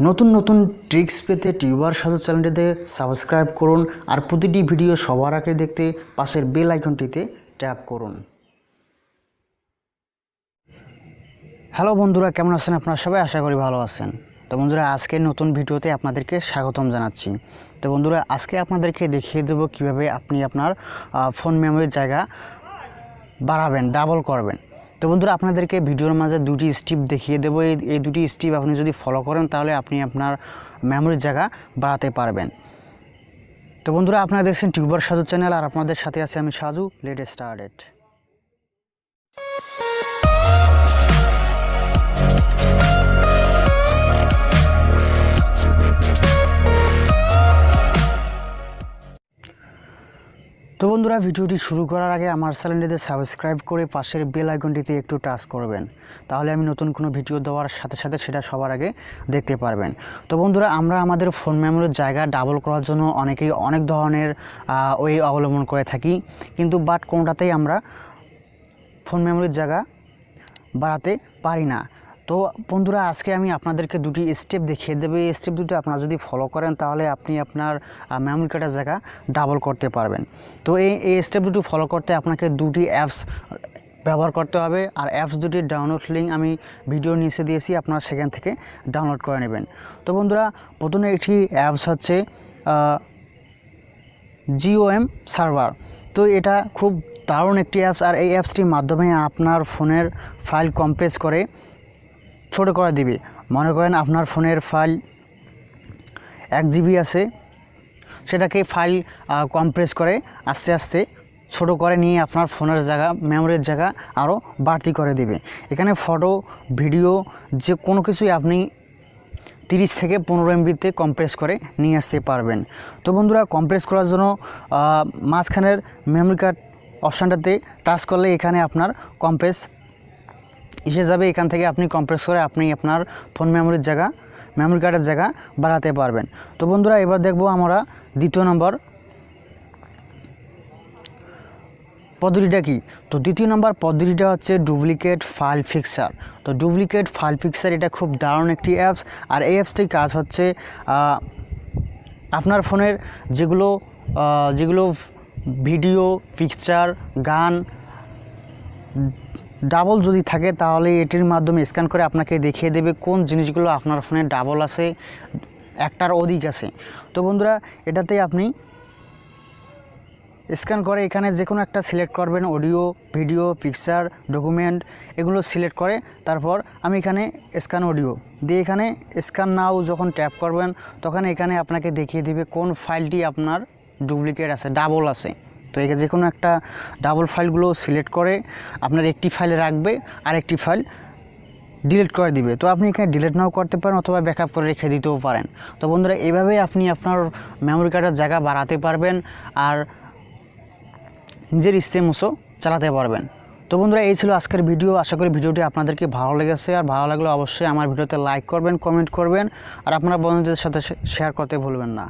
নতুন নতুন ট্রিক্স পেতে টিউবার সাজু চ্যানেলটিতে সাবস্ক্রাইব করুন আর প্রতিটি ভিডিও সবার আগে দেখতে পাশের বেল আইকনটিতে ট্যাপ করুন। হ্যালো বন্ধুরা, কেমন আছেন আপনারা সবাই? আশা করি ভালো আছেন। তো বন্ধুরা, আজকে নতুন ভিডিওতে আপনাদেরকে স্বাগতম জানাচ্ছি। তো বন্ধুরা, আজকে আপনাদেরকে দেখিয়ে দেবো কিভাবে আপনি আপনার ফোন মেমোরির জায়গা বাড়াবেন, ডাবল করবেন। তো বন্ধুরা, আপনাদেরকে ভিডিওর মাঝে দুটি স্টেপ দেখিয়ে দেবো। এই দুটি স্টেপ আপনি যদি ফলো করেন তাহলে আপনি আপনার মেমোরির জায়গা বাড়াতে পারবেন। তো বন্ধুরা, আপনারা দেখছেন টিউবার সাজু চ্যানেল আর আপনাদের সাথে আছে আমি সাজু। Late started. তো বন্ধুরা, ভিডিওটি শুরু করার আগে আমার চ্যানেলটিতে সাবস্ক্রাইব করে পাশের বেল আইকনটিতে একটু টাচ করবেন, তাহলে আমি নতুন কোনো ভিডিও দেওয়ার সাথে সাথে সেটা সবার আগে দেখতে পারবেন। তো বন্ধুরা, আমরা আমাদের ফোন মেমোরির জায়গা ডাবল করার জন্য অনেকেই অনেক ধরনের ওয়ে অবলম্বন করে থাকি, কিন্তু বাট কোনোটাতেই আমরা ফোন মেমোরির জায়গা বাড়াতে পারি না। তো বন্ধুরা, আজকে আমি আপনাদেরকে দুটি স্টেপ দেখিয়ে দেবো। এই স্টেপ দুটো আপনারা যদি ফলো করেন তাহলে আপনি আপনার মেমোরি কার্ডের জায়গা ডাবল করতে পারবেন। তো এই স্টেপ দুটো ফলো করতে আপনাকে দুটি অ্যাপস ব্যবহার করতে হবে, আর অ্যাপস দুটির ডাউনলোড লিঙ্ক আমি ভিডিওর নিচে দিয়েছি, আপনারা সেখান থেকে ডাউনলোড করে নেবেন। তো বন্ধুরা, প্রথমে একটি অ্যাপস হচ্ছে GOM সার্ভার। তো এটা খুব দারুণ একটি অ্যাপস, আর এই অ্যাপসটির মাধ্যমে আপনার ফোনের ফাইল কম্প্রেস করে ছোটো করে দিবে। মনে করেন আপনার ফোনের ফাইল 1 GB আছে, সেটাকে ফাইল কম্প্রেস করে আস্তে আস্তে ছোটো করে নিয়ে আপনার ফোনের জায়গা, মেমোরির জায়গা আরও বাড়তি করে দিবে। এখানে ফটো, ভিডিও যে কোনো কিছুই আপনি 30 থেকে 15 MBতে কম্প্রেস করে নিয়ে আসতে পারবেন। তো বন্ধুরা, কম্প্রেস করার জন্য মাঝখানের মেমোরি কার্ড অপশানটাতে টাচ করলে এখানে আপনার কম্প্রেস এসে যাবে। এখান থেকে আপনি কম্প্রেস করে আপনি আপনার ফোন মেমোরির জায়গা, মেমোরি কার্ডের জায়গা বাড়াতে পারবেন। তো বন্ধুরা, এবার দেখব আমরা দ্বিতীয় নম্বর পদ্ধতিটা কি। তো দ্বিতীয় নম্বর পদ্ধতিটা হচ্ছে ডুপ্লিকেট ফাইল ফিক্সার। তো ডুপ্লিকেট ফাইল ফিক্সার এটা খুব দারুণ একটি অ্যাপস, আর এই অ্যাপসটির কাজ হচ্ছে আপনার ফোনের যেগুলো ভিডিও, পিকচার, গান ডাবল যদি থাকে তাহলে এটির মাধ্যমে স্ক্যান করে আপনাকে দেখিয়ে দেবে কোন জিনিসগুলো আপনার ফোনে ডাবল আছে, একটার অধিক আছে। তো বন্ধুরা, এটাতে আপনি স্ক্যান করে এখানে যে কোনো একটা সিলেক্ট করবেন, অডিও, ভিডিও, পিকচার, ডকুমেন্ট, এগুলো সিলেক্ট করে তারপর আমি এখানে স্ক্যান অডিও দিয়ে এখানে স্ক্যান নাও যখন ট্যাপ করবেন তখন এখানে আপনাকে দেখিয়ে দেবে কোন ফাইলটি আপনার ডুপ্লিকেট আছে, ডাবল আছে। তো এখানে যে কোনো একটা ডাবল ফাইলগুলো সিলেক্ট করে আপনার একটি ফাইলে রাখবে আর একটি ফাইল ডিলিট করে দিবে। তো আপনি এখানে ডিলিট নাও করতে পারেন অথবা ব্যাকআপ করে রেখে দিতেও পারেন। তো বন্ধুরা, এভাবেই আপনি আপনার মেমোরি কার্ডের জায়গা বাড়াতে পারবেন আর নিজের ইচ্ছে মতো চালাতে পারবেন। তো বন্ধুরা, এই ছিল আজকের ভিডিও। আশা করি ভিডিওটি আপনাদেরকে ভালো লেগেছে, আর ভালো লাগলে অবশ্যই আমার ভিডিওতে লাইক করবেন, কমেন্ট করবেন, আর আপনার বন্ধুদের সাথে শেয়ার করতে ভুলবেন না।